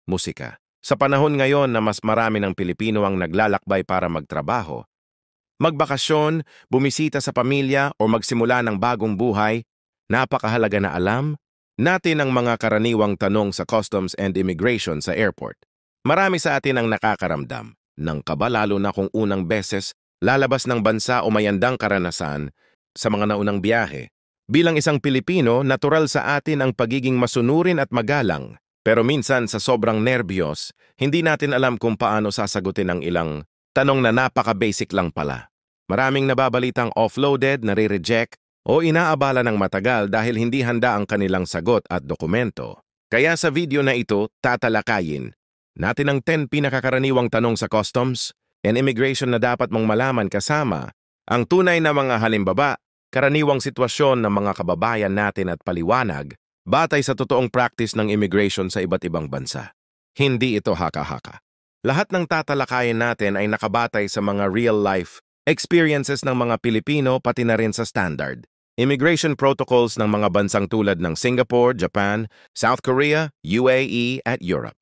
musika. Sa panahon ngayon na mas marami ng Pilipino ang naglalakbay para magtrabaho, magbakasyon, bumisita sa pamilya o magsimula ng bagong buhay, napakahalaga na alam natin ang mga karaniwang tanong sa Customs and Immigration sa airport. Marami sa atin ang nakakaramdam ng kaba lalo na kung unang beses lalabas ng bansa o mayandang karanasan sa mga naunang biyahe. Bilang isang Pilipino, natural sa atin ang pagiging masunurin at magalang. Pero minsan sa sobrang nerbiyos, hindi natin alam kung paano sasagutin ang ilang tanong na napaka-basic lang pala. Maraming nababalitang offloaded, nare-reject, o inaabala ng matagal dahil hindi handa ang kanilang sagot at dokumento. Kaya sa video na ito, tatalakayin natin ang 10 pinakakaraniwang tanong sa Customs and Immigration na dapat mong malaman kasama ang tunay na mga halimbaba, karaniwang sitwasyon ng mga kababayan natin at paliwanag batay sa totoong practice ng immigration sa iba't ibang bansa. Hindi ito haka-haka. Lahat ng tatalakayin natin ay nakabatay sa mga real-life experiences ng mga Pilipino pati na rin sa standard immigration protocols ng mga bansang tulad ng Singapore, Japan, South Korea, UAE at Europe.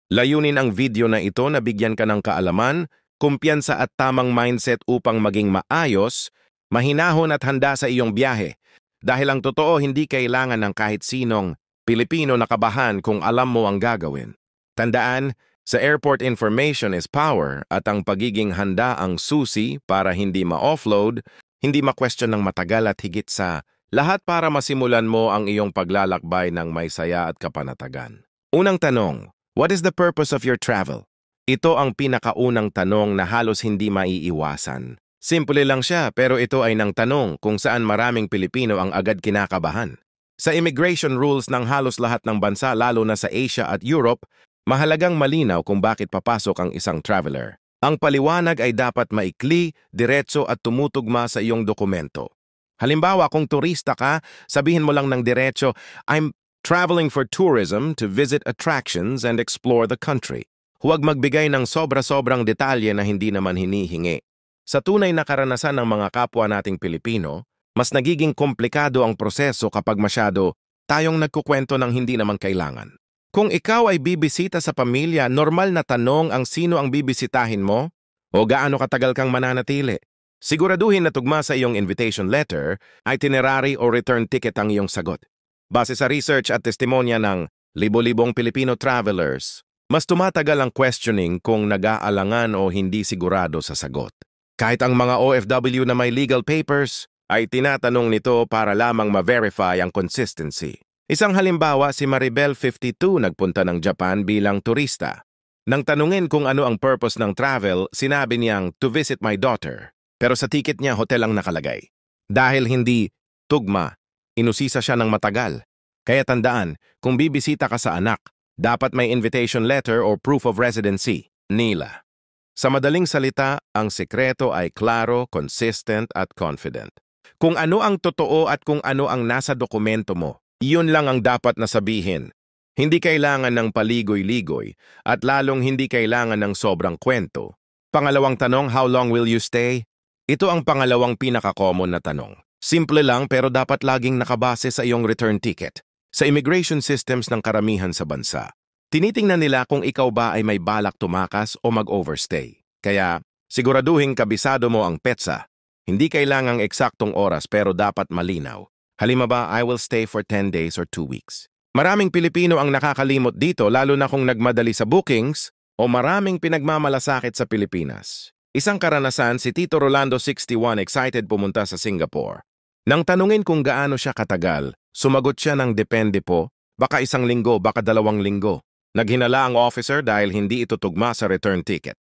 Layunin ang video na ito na bigyan ka ng kaalaman, kumpiyansa at tamang mindset upang maging maayos, mahinahon at handa sa iyong biyahe. Dahil ang totoo, hindi kailangan ng kahit sinong Pilipino na kabahan kung alam mo ang gagawin. Tandaan, sa airport information is power at ang pagiging handa ang susi para hindi ma-offload, hindi ma-question ng matagal at higit sa lahat para masimulan mo ang iyong paglalakbay ng may saya at kapanatagan. Unang tanong, what is the purpose of your travel? Ito ang pinakaunang tanong na halos hindi maiiwasan. Simple lang siya pero ito ay nang tanong kung saan maraming Pilipino ang agad kinakabahan. Sa immigration rules ng halos lahat ng bansa lalo na sa Asia at Europe, mahalagang malinaw kung bakit papasok ang isang traveler. Ang paliwanag ay dapat maikli, diretso at tumutugma sa iyong dokumento. Halimbawa, kung turista ka, sabihin mo lang ng diretso, I'm traveling for tourism to visit attractions and explore the country. Huwag magbigay ng sobra-sobrang detalye na hindi naman hinihingi. Sa tunay na karanasan ng mga kapwa nating Pilipino, mas nagiging komplikado ang proseso kapag masyado tayong nagkukwento ng hindi naman kailangan. Kung ikaw ay bibisita sa pamilya, normal na tanong ang sino ang bibisitahin mo o gaano katagal kang mananatili. Siguraduhin na tugma sa iyong invitation letter, itinerary o return ticket ang iyong sagot. Base sa research at testimonya ng libo-libong Filipino travelers, mas tumatagal ang questioning kung nag-aalangan o hindi sigurado sa sagot. Kahit ang mga OFW na may legal papers, ay tinatanong nito para lamang ma-verify ang consistency. Isang halimbawa, si Maribel 52 nagpunta ng Japan bilang turista. Nang tanungin kung ano ang purpose ng travel, sinabi niyang to visit my daughter. Pero sa ticket niya, hotel ang nakalagay. Dahil hindi tugma, inusisa siya ng matagal. Kaya tandaan, kung bibisita ka sa anak, dapat may invitation letter or proof of residency, NILA. Sa madaling salita, ang sekreto ay klaro, consistent at confident. Kung ano ang totoo at kung ano ang nasa dokumento mo, iyon lang ang dapat na sabihin. Hindi kailangan ng paligoy-ligoy at lalong hindi kailangan ng sobrang kwento. Pangalawang tanong, how long will you stay? Ito ang pangalawang pinaka-common na tanong. Simple lang pero dapat laging nakabase sa iyong return ticket. Sa immigration systems ng karamihan sa bansa, tinitingnan nila kung ikaw ba ay may balak tumakas o mag-overstay. Kaya, siguraduhin kabisado mo ang petsa. Hindi kailangang eksaktong oras pero dapat malinaw. Halimbawa, I will stay for 10 days or 2 weeks. Maraming Pilipino ang nakakalimot dito lalo na kung nagmadali sa bookings o maraming pinagmamalasakit sa Pilipinas. Isang karanasan, si Tito Rolando 61 excited pumunta sa Singapore. Nang tanungin kung gaano siya katagal, sumagot siya ng depende po, baka 1 linggo, baka 2 linggo. Naghinala ang officer dahil hindi ito tugma sa return ticket.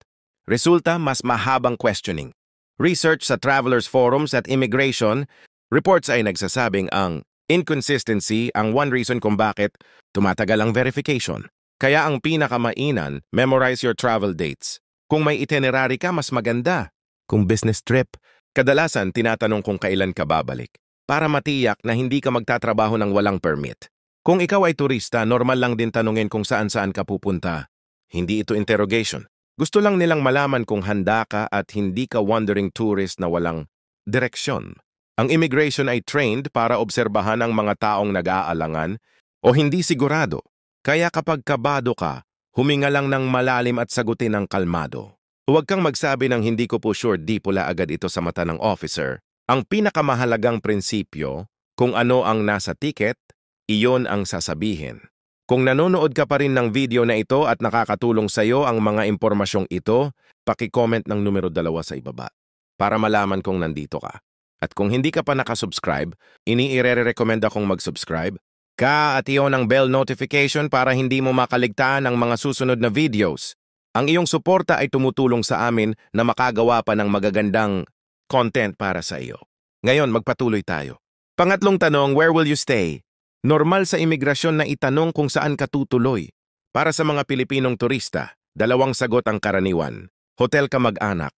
Resulta, mas mahabang questioning. Research sa Travelers Forums at Immigration, reports ay nagsasabing ang inconsistency ang one reason kung bakit tumatagal ang verification. Kaya ang pinakamainan, memorize your travel dates. Kung may itinerary ka, mas maganda. Kung business trip, kadalasan tinatanong kung kailan ka babalik para matiyak na hindi ka magtatrabaho ng walang permit. Kung ikaw ay turista, normal lang din tanungin kung saan-saan ka pupunta. Hindi ito interrogation. Gusto lang nilang malaman kung handa ka at hindi ka wandering tourist na walang direksyon. Ang immigration ay trained para obserbahan ang mga taong nag-aalangan o hindi sigurado. Kaya kapag kabado ka, Huminga lang ng malalim at sagutin ng kalmado. Huwag kang magsabi ng hindi ko po sure, di pula agad ito sa mata ng officer. Ang pinakamahalagang prinsipyo, kung ano ang nasa ticket, iyon ang sasabihin. Kung nanonood ka pa rin ng video na ito at nakakatulong sa iyo ang mga impormasyong ito, paki-comment ng numero 2 sa ibaba para malaman kung nandito ka. At kung hindi ka pa nakasubscribe, ire-recommend akong mag-subscribe ka at iyon ang bell notification para hindi mo makaligtaan ang mga susunod na videos. Ang iyong suporta ay tumutulong sa amin na makagawa pa ng magagandang content para sa iyo. Ngayon, magpatuloy tayo. Pangatlong tanong, where will you stay? Normal sa imigrasyon na itanong kung saan ka tutuloy. Para sa mga Pilipinong turista, 2 sagot ang karaniwan. Hotel ka mag-anak.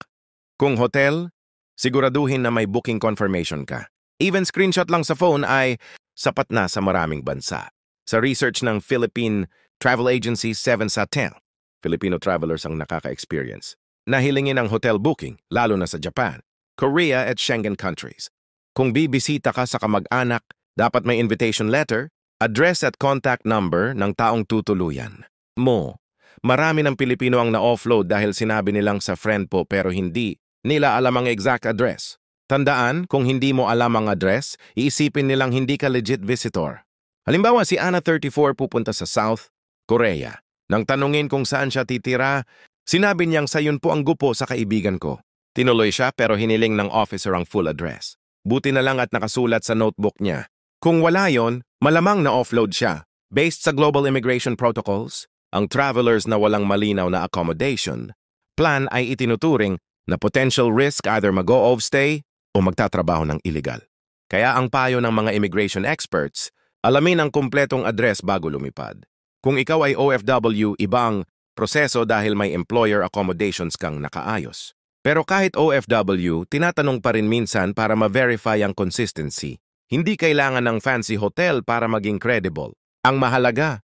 Kung hotel, siguraduhin na may booking confirmation ka. Even screenshot lang sa phone ay sapat na sa maraming bansa. Sa research ng Philippine Travel Agency, 7 sa 10, Filipino travelers ang nakaka-experience. Nahilingin ang hotel booking, lalo na sa Japan, Korea at Schengen countries. Kung bibisita ka sa kamag-anak, dapat may invitation letter, address at contact number ng taong tutuluyan mo. Marami ng Pilipino ang na-offload dahil sinabi nilang sa friend po pero hindi nila alam ang exact address. Tandaan, kung hindi mo alam ang address, iisipin nilang hindi ka legit visitor. Halimbawa, si Anna 34 pupunta sa South Korea. Nang tanungin kung saan siya titira, sinabi niyang sayon po ang gupo sa kaibigan ko. Tinuloy siya pero hiniling ng officer ang full address. Buti na lang at nakasulat sa notebook niya. Kung wala yon, malamang na-offload siya. Based sa global immigration protocols, ang travelers na walang malinaw na accommodation plan ay itinuturing na potential risk either mag-o-of stay o magtatrabaho ng illegal. Kaya ang payo ng mga immigration experts, alamin ang kumpletong address bago lumipad. Kung ikaw ay OFW, ibang proseso dahil may employer accommodations kang nakaayos. Pero kahit OFW, tinatanong pa rin minsan para ma-verify ang consistency. Hindi kailangan ng fancy hotel para maging credible. Ang mahalaga,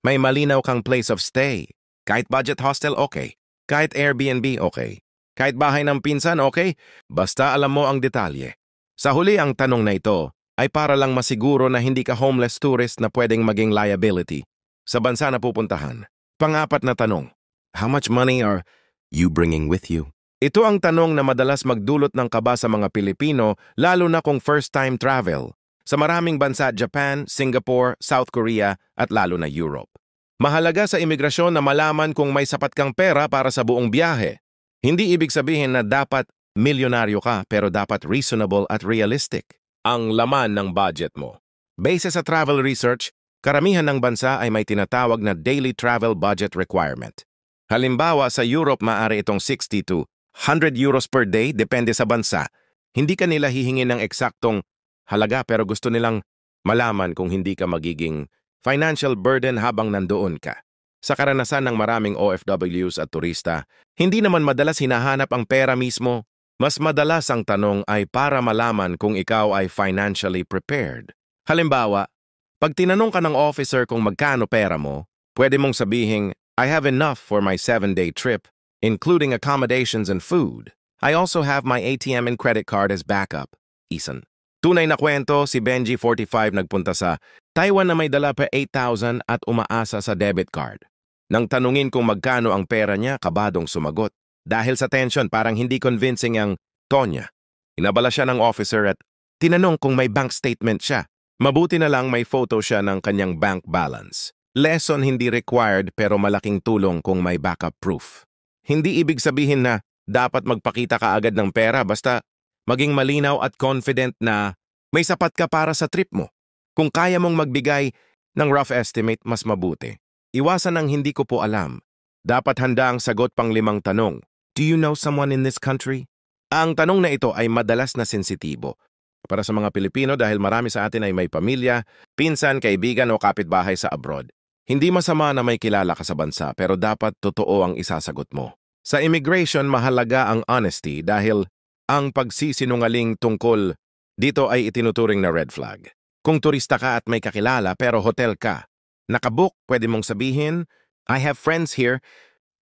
may malinaw kang place of stay. Kahit budget hostel, okay. Kahit Airbnb, okay. Kahit bahay ng pinsan, okay. Basta alam mo ang detalye. Sa huli, ang tanong na ito ay para lang masiguro na hindi ka homeless tourist na pwedeng maging liability sa bansa na pupuntahan. Pang-apat na tanong, how much money are you bringing with you? Ito ang tanong na madalas magdulot ng kaba sa mga Pilipino, lalo na kung first-time travel. Sa maraming bansa, Japan, Singapore, South Korea, at lalo na Europe. Mahalaga sa imigrasyon na malaman kung may sapat kang pera para sa buong biyahe. Hindi ibig sabihin na dapat milyonaryo ka, pero dapat reasonable at realistic ang laman ng budget mo. Base sa travel research, karamihan ng bansa ay may tinatawag na daily travel budget requirement. Halimbawa, sa Europe, maaari itong 60 to 100 euros per day, depende sa bansa. Hindi ka nila hihingin ng eksaktong halaga pero gusto nilang malaman kung hindi ka magiging financial burden habang nandoon ka. Sa karanasan ng maraming OFWs at turista, hindi naman madalas hinahanap ang pera mismo. Mas madalas ang tanong ay para malaman kung ikaw ay financially prepared. Halimbawa, pag tinanong ka ng officer kung magkano pera mo, pwede mong sabihing, I have enough for my 7-day trip, including accommodations and food. I also have my ATM and credit card as backup. Isan. Tunay na kwento, si Benji 45 nagpunta sa Taiwan na may dala pa 8,000 at umaasa sa debit card. Nang tanungin kung magkano ang pera niya, kabadong sumagot. Dahil sa tension, parang hindi convincing ang tonya. Inabala siya ng officer at tinanong kung may bank statement siya. Mabuti na lang may photo siya ng kanyang bank balance. Lesson hindi required pero malaking tulong kung may backup proof. Hindi ibig sabihin na dapat magpakita ka agad ng pera basta maging malinaw at confident na may sapat ka para sa trip mo. Kung kaya mong magbigay ng rough estimate, mas mabuti. Iwasan ang hindi ko po alam. Dapat handa ang sagot pang 5 tanong. Do you know someone in this country? Ang tanong na ito ay madalas na sensitibo. Para sa mga Pilipino dahil marami sa atin ay may pamilya, pinsan, kaibigan o kapitbahay sa abroad. Hindi masama na may kilala ka sa bansa pero dapat totoo ang isasagot mo. Sa immigration, mahalaga ang honesty dahil ang pagsisinungaling tungkol dito ay itinuturing na red flag. Kung turista ka at may kakilala pero hotel ka, nakabook, pwede mong sabihin, I have friends here,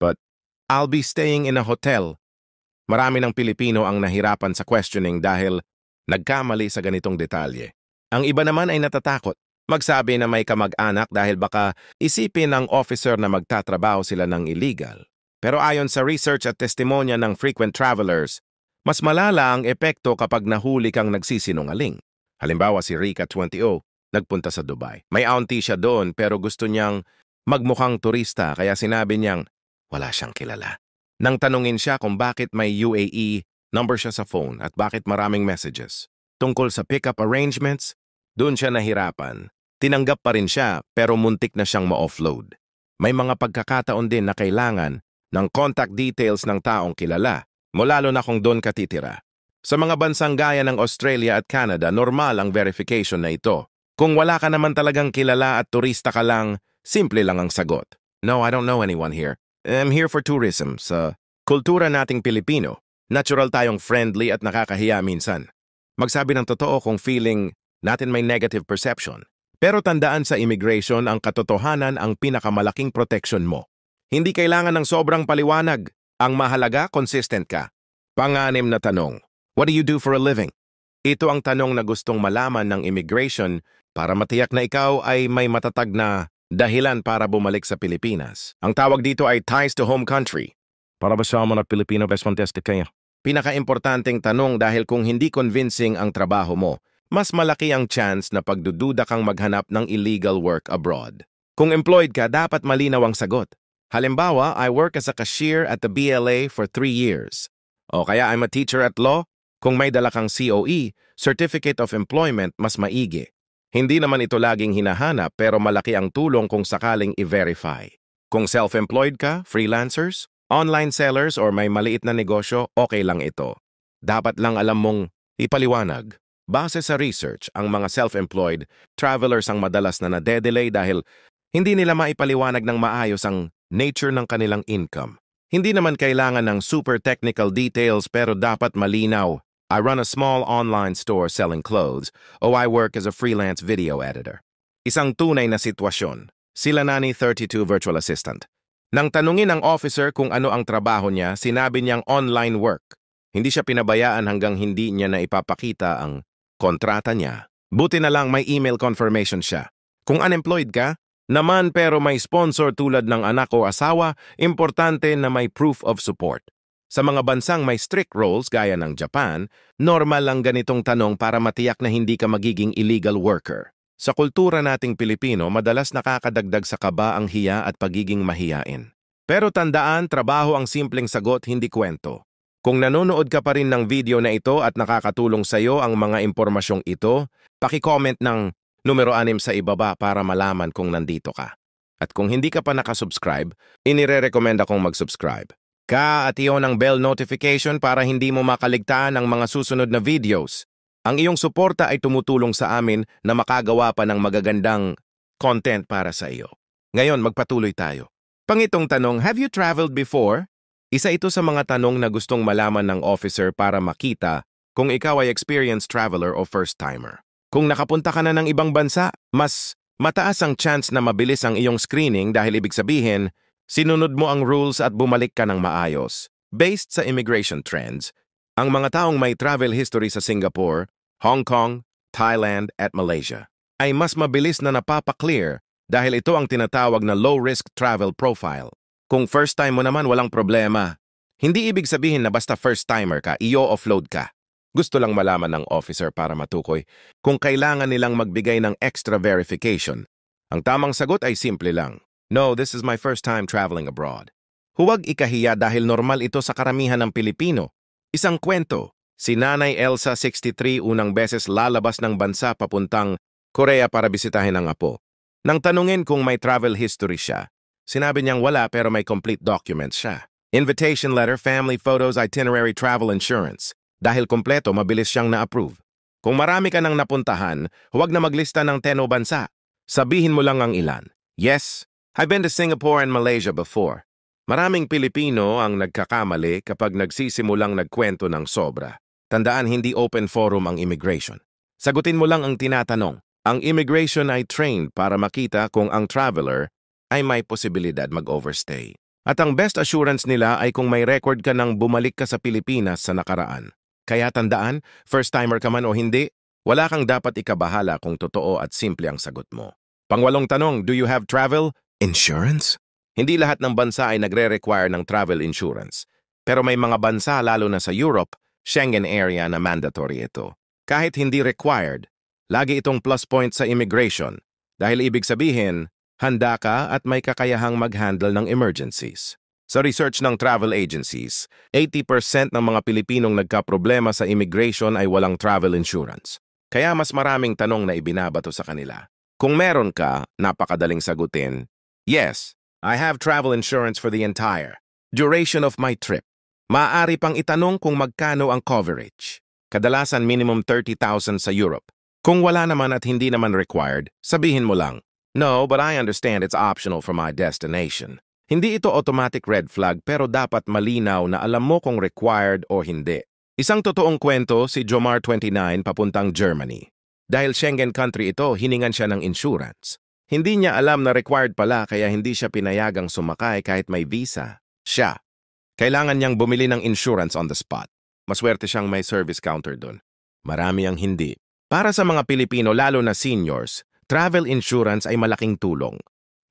but I'll be staying in a hotel. Marami ng Pilipino ang nahirapan sa questioning dahil nagkamali sa ganitong detalye. Ang iba naman ay natatakot. Magsabi na may kamag-anak dahil baka isipin ng officer na magtatrabaho sila ng illegal. Pero ayon sa research at testimonya ng frequent travelers, mas malala ang epekto kapag nahuli kang nagsisinungaling. Halimbawa si Rika 20, nagpunta sa Dubai. May auntie siya doon pero gusto niyang magmukhang turista kaya sinabi niyang wala siyang kilala. Nang tanungin siya kung bakit may UAE number siya sa phone at bakit maraming messages tungkol sa pickup arrangements, doon siya nahirapan. Tinanggap pa rin siya pero muntik na siyang ma-offload. May mga pagkakataon din na kailangan ng contact details ng taong kilala, lalo na kung doon ka titira. Sa mga bansang gaya ng Australia at Canada, normal ang verification na ito. Kung wala ka naman talagang kilala at turista ka lang, simple lang ang sagot. No, I don't know anyone here. I'm here for tourism. Sa kultura nating Pilipino, natural tayong friendly at nakakahiya minsan. Magsabi ng totoo kung feeling natin may negative perception. Pero tandaan sa immigration ang katotohanan ang pinakamalaking protection mo. Hindi kailangan ng sobrang paliwanag. Ang mahalaga, consistent ka. Pang-anim na tanong, what do you do for a living? Ito ang tanong na gustong malaman ng immigration para matiyak na ikaw ay may matatag na dahilan para bumalik sa Pilipinas. Ang tawag dito ay ties to home country. Para ba sa mga Pilipino best contested kaya? Pinaka-importanting tanong dahil kung hindi convincing ang trabaho mo, mas malaki ang chance na pagdududa kang maghanap ng illegal work abroad. Kung employed ka, dapat malinaw ang sagot. Halimbawa, I work as a cashier at the BLA for 3 years. O kaya I'm a teacher at law. Kung may dala kang COE, Certificate of Employment, mas maigi. Hindi naman ito laging hinahanap pero malaki ang tulong kung sakaling i-verify. Kung self-employed ka, freelancers, online sellers or may maliit na negosyo, okay lang ito. Dapat lang alam mong ipaliwanag. Base sa research, ang mga self-employed travelers ang madalas na nade-delay dahil hindi nila maipaliwanag ng maayos ang nature ng kanilang income. Hindi naman kailangan ng super technical details pero dapat malinaw. I run a small online store selling clothes o I work as a freelance video editor. Isang tunay na sitwasyon. Sila Nani 32 virtual assistant. Nang tanungin ng officer kung ano ang trabaho niya, sinabi niyang online work. Hindi siya pinabayaan hanggang hindi niya na ipapakita ang kontrata niya. Buti na lang may email confirmation siya. Kung unemployed ka, naman pero may sponsor tulad ng anak o asawa, importante na may proof of support. Sa mga bansang may strict rules gaya ng Japan, normal lang ganitong tanong para matiyak na hindi ka magiging illegal worker. Sa kultura nating Pilipino, madalas nakakadagdag sa kaba ang hiya at pagiging mahiyain. Pero tandaan, trabaho ang simpleng sagot, hindi kwento. Kung nanonood ka pa rin ng video na ito at nakakatulong sa iyo ang mga impormasyong ito, paki-comment ng numero 6 sa ibaba para malaman kung nandito ka. At kung hindi ka pa nakasubscribe, inire-recommend akong mag-subscribe. At iyon ang bell notification para hindi mo makaligtaan ang mga susunod na videos. Ang iyong suporta ay tumutulong sa amin na makagawa pa ng magagandang content para sa iyo. Ngayon, magpatuloy tayo. Pangitong tanong, have you traveled before? Isa ito sa mga tanong na gustong malaman ng officer para makita kung ikaw ay experienced traveler o first-timer. Kung nakapunta ka na ng ibang bansa, mas mataas ang chance na mabilis ang iyong screening dahil ibig sabihin, sinunod mo ang rules at bumalik ka ng maayos. Based sa immigration trends, ang mga taong may travel history sa Singapore, Hong Kong, Thailand at Malaysia ay mas mabilis na napapa-clear dahil ito ang tinatawag na low-risk travel profile. Kung first time mo naman, walang problema. Hindi ibig sabihin na basta first-timer ka, i-offload ka. Gusto lang malaman ng officer para matukoy kung kailangan nilang magbigay ng extra verification. Ang tamang sagot ay simple lang. No, this is my first time traveling abroad. Huwag ikahiya dahil normal ito sa karamihan ng Pilipino. Isang kwento, si Nanay Elsa 63 unang beses lalabas ng bansa papuntang Korea para bisitahin ang apo. Nang tanungin kung may travel history siya, sinabi niyang wala pero may complete documents siya. Invitation letter, family photos, itinerary, travel insurance. Dahil kompleto, mabilis siyang na-approve. Kung marami ka nang napuntahan, huwag na maglista ng 10 o bansa. Sabihin mo lang ang ilan. Yes, I've been to Singapore and Malaysia before. Maraming Pilipino ang nagkakamali kapag nagsisimulang nagkwento ng sobra. Tandaan, hindi open forum ang immigration. Sagutin mo lang ang tinatanong. Ang immigration ay trained para makita kung ang traveler ay may posibilidad mag-overstay. At ang best assurance nila ay kung may record ka nang bumalik ka sa Pilipinas sa nakaraan. Kaya tandaan, first-timer ka man o hindi, Wala kang dapat ikabahala kung totoo at simple ang sagot mo. Pangwalong tanong, do you have travel insurance? Hindi lahat ng bansa ay nagre-require ng travel insurance. Pero may mga bansa lalo na sa Europe, Schengen area na mandatory ito. Kahit hindi required, lagi itong plus point sa immigration dahil ibig sabihin, handa ka at may kakayahang mag-handle ng emergencies. Sa research ng travel agencies, 80% ng mga Pilipinong nagkaproblema sa immigration ay walang travel insurance. Kaya mas maraming tanong na ibinabato sa kanila. Kung meron ka, napakadaling sagutin, yes, I have travel insurance for the entire duration of my trip. Maaari pang itanong kung magkano ang coverage. Kadalasan minimum 30,000 sa Europe. Kung wala naman at hindi naman required, sabihin mo lang, no, but I understand it's optional for my destination. Hindi ito automatic red flag pero dapat malinaw na alam mo kung required o hindi. Isang totoong kwento si Jomar 29 papuntang Germany. Dahil Schengen country ito, hiningan siya ng insurance. Hindi niya alam na required pala kaya hindi siya pinayagang sumakay kahit may visa. Siya. Kailangan niyang bumili ng insurance on the spot. Maswerte siyang may service counter dun. Marami ang hindi. Para sa mga Pilipino lalo na seniors, travel insurance ay malaking tulong.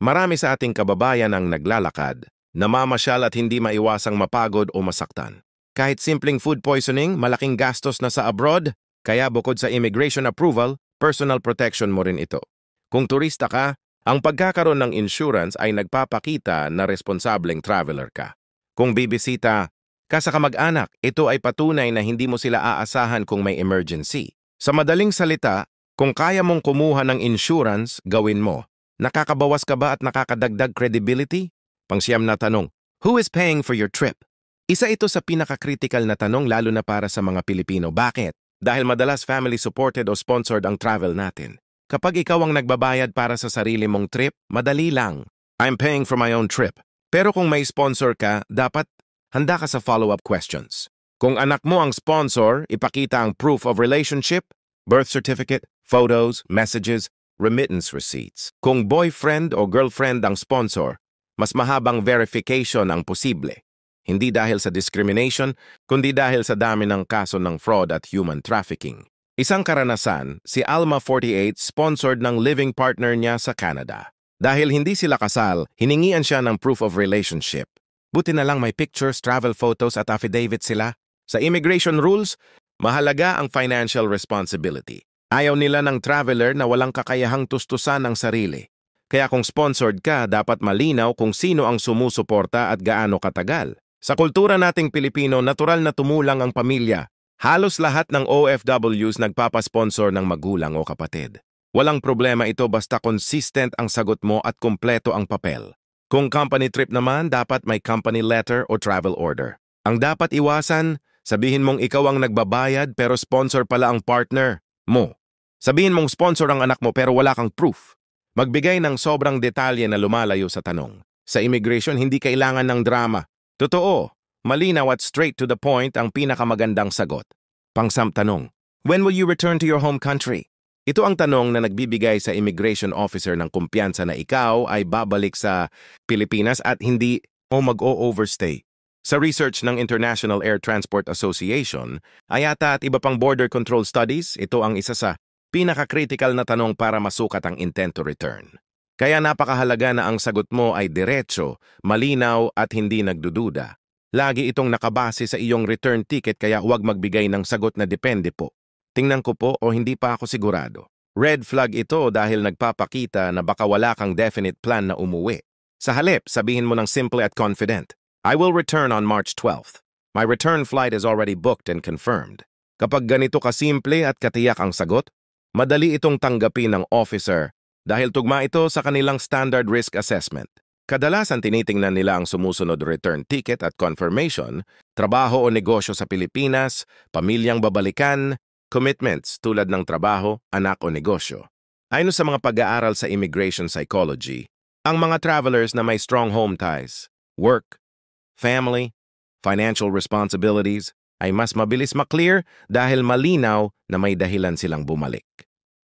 Marami sa ating kababayan ang naglalakad, namamasyal at hindi maiwasang mapagod o masaktan. Kahit simpleng food poisoning, malaking gastos na sa abroad, kaya bukod sa immigration approval, personal protection mo rin ito. Kung turista ka, ang pagkakaroon ng insurance ay nagpapakita na responsableng traveler ka. Kung bibisita ka sa kamag-anak, ito ay patunay na hindi mo sila aasahan kung may emergency. Sa madaling salita, kung kaya mong kumuha ng insurance, gawin mo. Nakakabawas ka ba at nakakadagdag credibility? Pangsiyam na tanong, who is paying for your trip? Isa ito sa pinaka-critical na tanong lalo na para sa mga Pilipino. Bakit? Dahil madalas family-supported o sponsored ang travel natin. Kapag ikaw ang nagbabayad para sa sarili mong trip, madali lang. I'm paying for my own trip. Pero kung may sponsor ka, dapat handa ka sa follow-up questions. Kung anak mo ang sponsor, ipakita ang proof of relationship, birth certificate, photos, messages, remittance receipts. Kung boyfriend o girlfriend ang sponsor, mas mahabang verification ang posible. Hindi dahil sa discrimination, kundi dahil sa dami ng kaso ng fraud at human trafficking. Isang karanasan, si Alma 48 sponsored ng living partner niya sa Canada. Dahil hindi sila kasal, hiningian siya ng proof of relationship. Buti na lang may pictures, travel photos at affidavit sila. Sa immigration rules, mahalaga ang financial responsibility. Ayaw nila ng traveler na walang kakayahang tustusan ang sarili. Kaya kung sponsored ka, dapat malinaw kung sino ang sumusuporta at gaano katagal. Sa kultura nating Pilipino, natural na tumulang ang pamilya. Halos lahat ng OFWs nagpapasponsor ng magulang o kapatid. Walang problema ito basta consistent ang sagot mo at kumpleto ang papel. Kung company trip naman, dapat may company letter o travel order. Ang dapat iwasan, sabihin mong ikaw ang nagbabayad pero sponsor pala ang partner mo. Sabihin mong sponsor ang anak mo pero wala kang proof. Magbigay ng sobrang detalye na lumalayo sa tanong. Sa immigration, hindi kailangan ng drama. Totoo, malinaw at straight to the point ang pinakamagandang sagot. Pangsam tanong, when will you return to your home country? Ito ang tanong na nagbibigay sa immigration officer ng kumpiyansa na ikaw ay babalik sa Pilipinas at hindi o mag-o-overstay. Sa research ng International Air Transport Association, IATA at iba pang border control studies, ito ang isa sa pinaka-critical na tanong para masukat ang intent to return. Kaya napakahalaga na ang sagot mo ay diretso, malinaw at hindi nagdududa. Lagi itong nakabase sa iyong return ticket kaya huwag magbigay ng sagot na depende po. Tingnan ko po o hindi pa ako sigurado. Red flag ito dahil nagpapakita na baka wala kang definite plan na umuwi. Sa halip, sabihin mo ng simple at confident, I will return on March 12th. My return flight is already booked and confirmed. Kapag ganito kasimple at katiyak ang sagot, madali itong tanggapin ng officer dahil tugma ito sa kanilang standard risk assessment. Kadalasan tinitingnan nila ang sumusunod return ticket at confirmation, trabaho o negosyo sa Pilipinas, pamilyang babalikan, commitments tulad ng trabaho, anak o negosyo. Ayon sa mga pag-aaral sa immigration psychology, ang mga travelers na may strong home ties, work, family, financial responsibilities ay mas mabilis maklear dahil malinaw na may dahilan silang bumalik.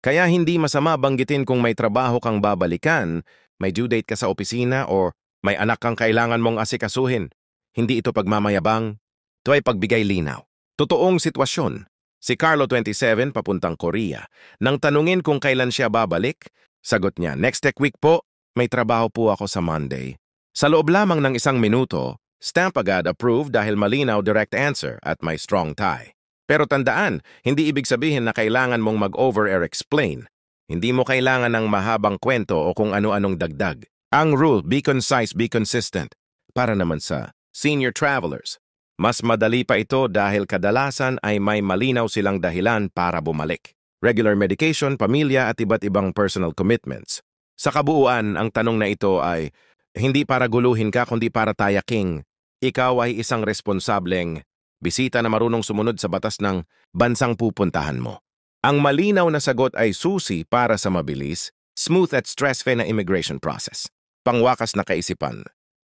Kaya hindi masama banggitin kung may trabaho kang babalikan, may due date ka sa opisina o may anak kang kailangan mong asikasuhin. Hindi ito pagmamayabang, ito ay pagbigay linaw. Totoong sitwasyon. Si Carlo 27 papuntang Korea. Nang tanungin kung kailan siya babalik, sagot niya, next week po, may trabaho po ako sa Monday. Sa loob lamang ng 1 minuto, stamp agad approved dahil malinaw direct answer at may strong tie. Pero tandaan, hindi ibig sabihin na kailangan mong mag-over or explain. Hindi mo kailangan ng mahabang kwento o kung ano-anong dagdag. Ang rule, be concise, be consistent. Para naman sa senior travelers, mas madali pa ito dahil kadalasan ay may malinaw silang dahilan para bumalik. Regular medication, pamilya at iba't ibang personal commitments. Sa kabuuan, ang tanong na ito ay hindi para guluhin ka kundi para tayaking ikaw ay isang responsableng bisita na marunong sumunod sa batas ng bansang pupuntahan mo. Ang malinaw na sagot ay susi para sa mabilis, smooth at stress-free na immigration process. Pangwakas na kaisipan.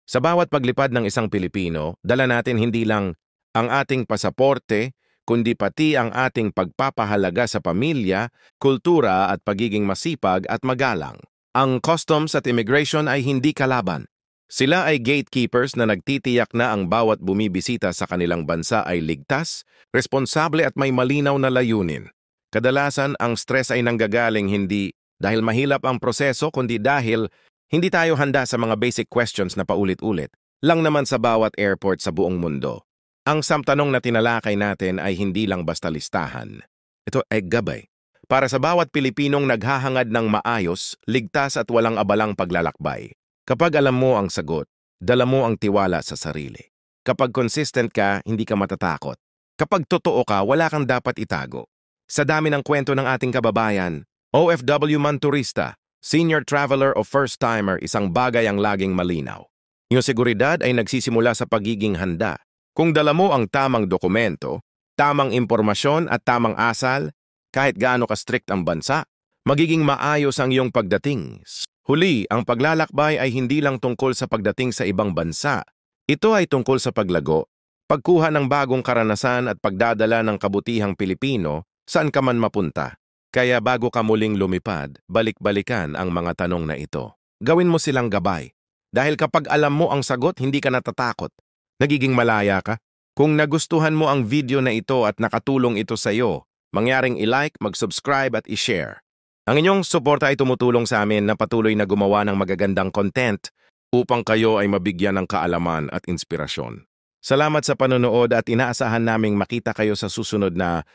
Sa bawat paglipad ng isang Pilipino, dala natin hindi lang ang ating pasaporte, kundi pati ang ating pagpapahalaga sa pamilya, kultura at pagiging masipag at magalang. Ang customs at immigration ay hindi kalaban. Sila ay gatekeepers na nagtitiyak na ang bawat bumibisita sa kanilang bansa ay ligtas, responsable at may malinaw na layunin. Kadalasan, ang stress ay nanggagaling hindi dahil mahilap ang proseso kundi dahil hindi tayo handa sa mga basic questions na paulit-ulit lang naman sa bawat airport sa buong mundo. Ang samtanong na tinalakay natin ay hindi lang basta listahan. Ito ay gabay para sa bawat Pilipinong naghahangad ng maayos, ligtas at walang abalang paglalakbay. Kapag alam mo ang sagot, dala mo ang tiwala sa sarili. Kapag consistent ka, hindi ka matatakot. Kapag totoo ka, wala kang dapat itago. Sa dami ng kwento ng ating kababayan, OFW man turista, senior traveler o first-timer, isang bagay ang laging malinaw. Yung seguridad ay nagsisimula sa pagiging handa. Kung dala mo ang tamang dokumento, tamang impormasyon at tamang asal, kahit gaano ka-strict ang bansa, magiging maayos ang iyong pagdating. Huli, ang paglalakbay ay hindi lang tungkol sa pagdating sa ibang bansa. Ito ay tungkol sa paglago, pagkuha ng bagong karanasan at pagdadala ng kabutihang Pilipino saan ka man mapunta. Kaya bago ka muling lumipad, balik-balikan ang mga tanong na ito. Gawin mo silang gabay. Dahil kapag alam mo ang sagot, hindi ka natatakot. Nagiging malaya ka. Kung nagustuhan mo ang video na ito at nakatulong ito sa iyo, mangyaring i-like, mag-subscribe at i-share. Ang inyong suporta ay tumutulong sa amin na patuloy na gumawa ng magagandang content upang kayo ay mabigyan ng kaalaman at inspirasyon. Salamat sa panonood at inaasahan naming makita kayo sa susunod na